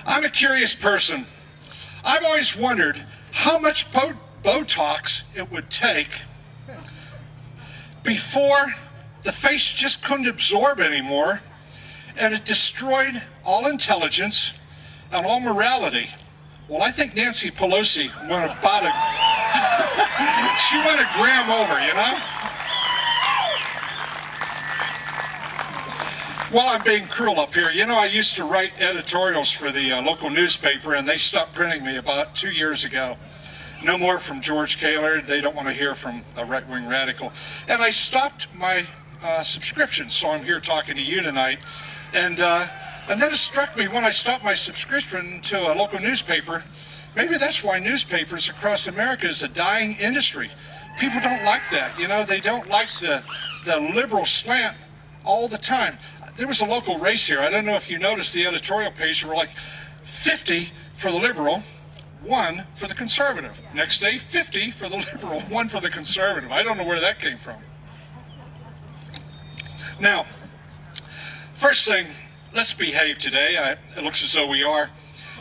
I'm a curious person. I've always wondered how much Botox it would take before the face just couldn't absorb anymore and it destroyed all intelligence and all morality. Well, I think Nancy Pelosi went about she went a gram over, you know? Well, I'm being cruel up here. You know, I used to write editorials for the local newspaper, and they stopped printing me about 2 years ago. No more from George Caylor. They don't want to hear from a right-wing radical. And I stopped my subscription, so I'm here talking to you tonight. And then it struck me when I stopped my subscription to a local newspaper, maybe that's why newspapers across America is a dying industry. People don't like that, you know, they don't like the liberal slant all the time. There was a local race here. I don't know if you noticed the editorial page. There were like 50 for the liberal, 1 for the conservative. Next day, 50 for the liberal, 1 for the conservative. I don't know where that came from. Now, first thing, let's behave today. It looks as though we are.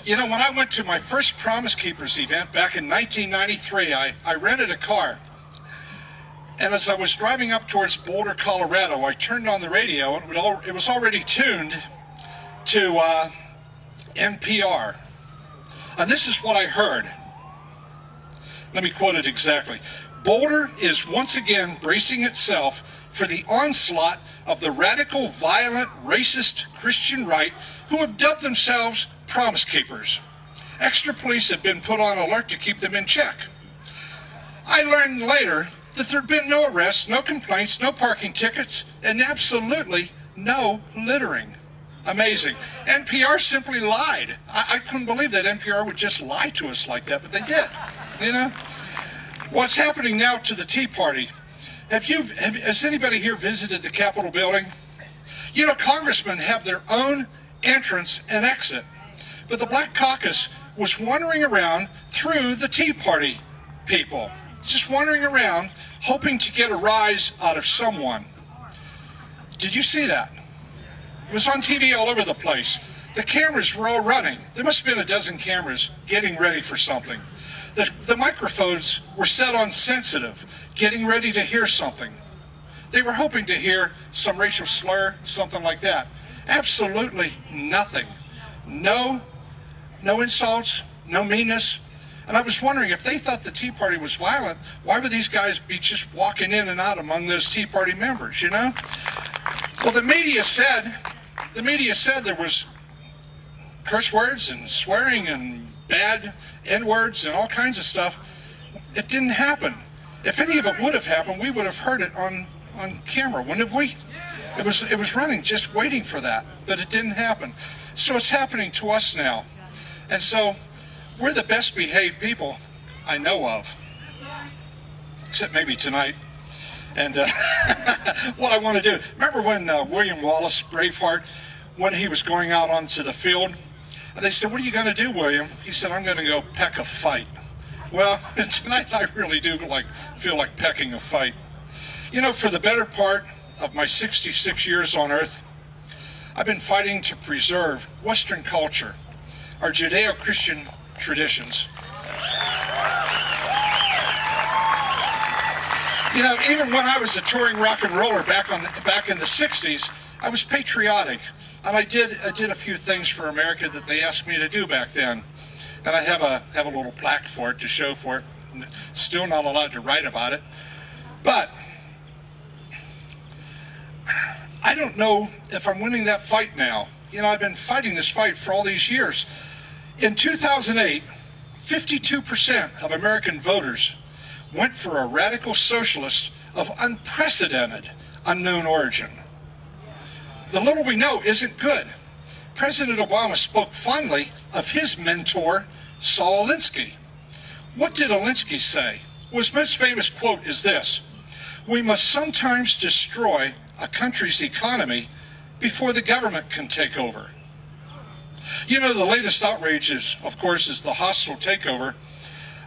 You know, when I went to my first Promise Keepers event back in 1993, I rented a car. And as I was driving up towards Boulder, Colorado, I turned on the radio, and it was already tuned to NPR. And this is what I heard. Let me quote it exactly. Boulder is once again bracing itself for the onslaught of the radical, violent, racist Christian right who have dubbed themselves Promise Keepers. Extra police have been put on alert to keep them in check. I learned later that there had been no arrests, no complaints, no parking tickets, and absolutely no littering. Amazing. NPR simply lied. I couldn't believe that NPR would just lie to us like that, but they did, you know? What's happening now to the Tea Party? Has anybody here visited the Capitol building? You know, congressmen have their own entrance and exit, but the Black Caucus was wandering around through the Tea Party people. Just wandering around, hoping to get a rise out of someone. Did you see that? It was on TV all over the place. The cameras were all running. There must have been a dozen cameras getting ready for something. The microphones were set on sensitive, getting ready to hear something. They were hoping to hear some racial slur, something like that. Absolutely nothing. No insults, no meanness. And I was wondering, if they thought the Tea Party was violent, why would these guys be just walking in and out among those Tea Party members, you know? Well, the media said there was curse words and swearing and bad N-words and all kinds of stuff. It didn't happen. If any of it would have happened, we would have heard it on camera, wouldn't have we? It was running, just waiting for that, but it didn't happen. So it's happening to us now. And so we're the best behaved people I know of, except maybe tonight. And what I want to do, remember when William Wallace, Braveheart, when he was going out onto the field, and they said, "What are you going to do, William?" He said, "I'm going to go peck a fight." Well, tonight I really do feel like pecking a fight. You know, for the better part of my 66 years on earth, I've been fighting to preserve Western culture, our Judeo-Christian traditions. You know, even when I was a touring rock and roller back in the 60s, I was patriotic, and I did a few things for America that they asked me to do back then, and I have a little plaque for it to show for it. Still not allowed to write about it, but I don't know if I'm winning that fight now. You know, I've been fighting this fight for all these years. In 2008, 52% of American voters went for a radical socialist of unprecedented, unknown origin. The little we know isn't good. President Obama spoke fondly of his mentor, Saul Alinsky. What did Alinsky say? Well, his most famous quote is this: "We must sometimes destroy a country's economy before the government can take over." You know, the latest outrage is, of course, is the hostile takeover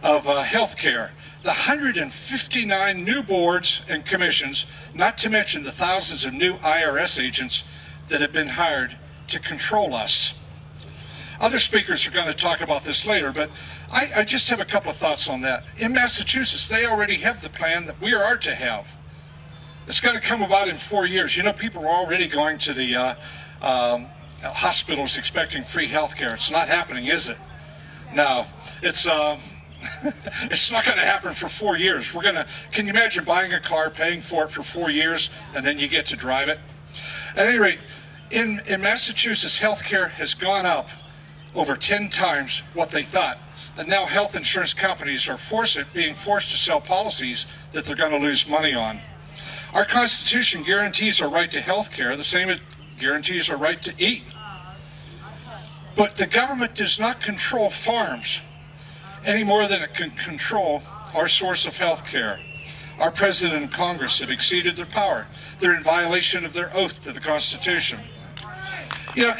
of health care. The 159 new boards and commissions, not to mention the thousands of new IRS agents that have been hired to control us. Other speakers are going to talk about this later, but I just have a couple of thoughts on that. In Massachusetts, they already have the plan that we are to have. It's going to come about in 4 years. You know, people are already going to the hospitals expecting free health care. It's not happening, is it? No, it's it's not going to happen for 4 years. Can you imagine buying a car, paying for it for 4 years, and then you get to drive it? At any rate, in Massachusetts, health care has gone up over 10 times what they thought. And now health insurance companies are being forced to sell policies that they're going to lose money on. Our Constitution guarantees our right to health care, the same it guarantees our right to eat. But the government does not control farms any more than it can control our source of health care. Our President and Congress have exceeded their power. They're in violation of their oath to the Constitution. You know,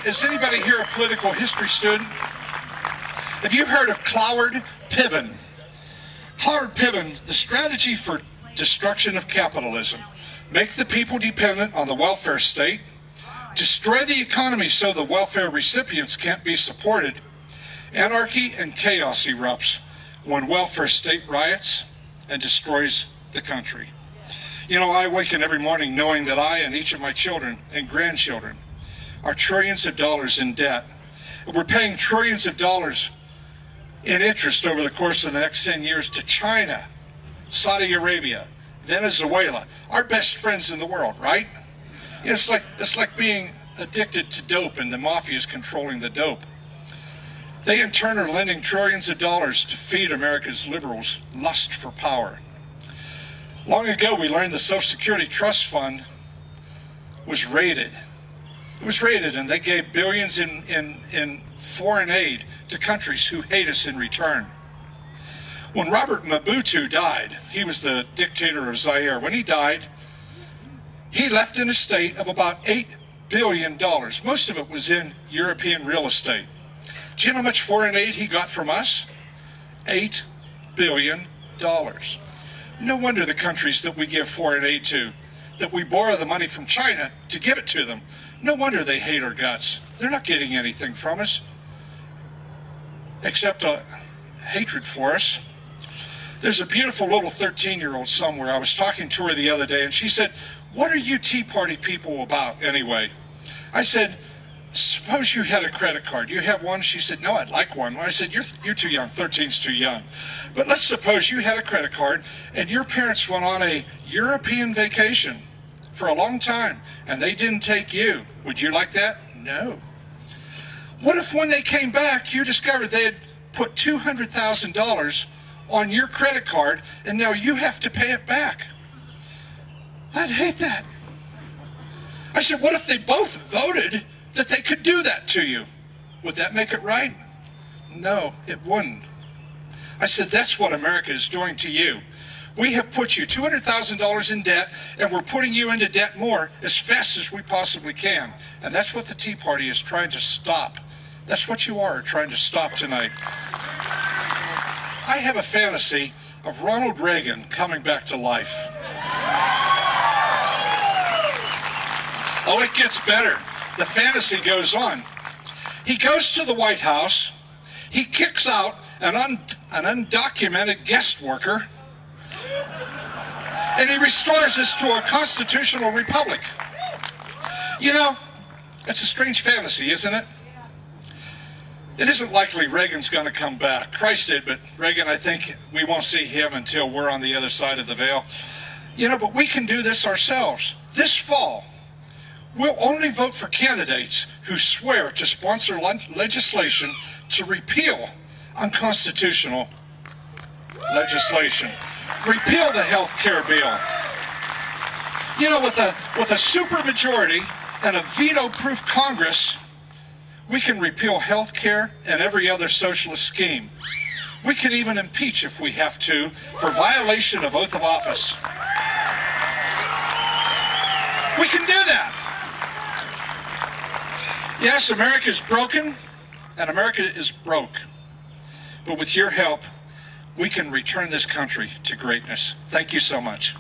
is anybody here a political history student? Have you heard of Cloward Piven? Cloward Piven, the strategy for destruction of capitalism. Make the people dependent on the welfare state, destroy the economy so the welfare recipients can't be supported. Anarchy and chaos erupts when welfare state riots and destroys the country. You know, I awaken every morning knowing that I and each of my children and grandchildren are trillions of dollars in debt. We're paying trillions of dollars in interest over the course of the next 10 years to China, Saudi Arabia, Venezuela, our best friends in the world, right? It's like being addicted to dope and the mafia is controlling the dope. They in turn are lending trillions of dollars to feed America's liberals' lust for power. Long ago we learned the Social Security Trust Fund was raided. It was raided and they gave billions in foreign aid to countries who hate us in return. When Robert Mobutu died, he was the dictator of Zaire. When he died, he left an estate of about $8 billion. Most of it was in European real estate. Do you know how much foreign aid he got from us? $8 billion. No wonder the countries that we give foreign aid to, that we borrow the money from China to give it to them, no wonder they hate our guts. They're not getting anything from us except a hatred for us. There's a beautiful little 13-year-old somewhere. I was talking to her the other day and she said, "What are you Tea Party people about anyway?" I said, "Suppose you had a credit card. Do you have one?" She said, "No, I'd like one." I said, you're too young. 13's too young. But let's suppose you had a credit card and your parents went on a European vacation for a long time and they didn't take you. Would you like that? No. What if when they came back you discovered they had put $200,000 on your credit card and now you have to pay it back? I'd hate that. I said, what if they both voted that they could do that to you? Would that make it right? No, it wouldn't. I said, that's what America is doing to you. We have put you $200,000 in debt, and we're putting you into debt more as fast as we possibly can. And that's what the Tea Party is trying to stop. That's what you are trying to stop tonight. I have a fantasy of Ronald Reagan coming back to life. Oh, it gets better. The fantasy goes on. He goes to the White House. He kicks out an undocumented guest worker. And he restores us to a constitutional republic. You know, it's a strange fantasy, isn't it? It isn't likely Reagan's going to come back. Christ did, but Reagan, I think we won't see him until we're on the other side of the veil. You know, but we can do this ourselves. This fall, we'll only vote for candidates who swear to sponsor legislation to repeal unconstitutional legislation. Repeal the health care bill. You know, with a supermajority and a veto-proof Congress, we can repeal health care and every other socialist scheme. We can even impeach if we have to for violation of oath of office. We can do that. Yes, America is broken and America is broke. But with your help, we can return this country to greatness. Thank you so much.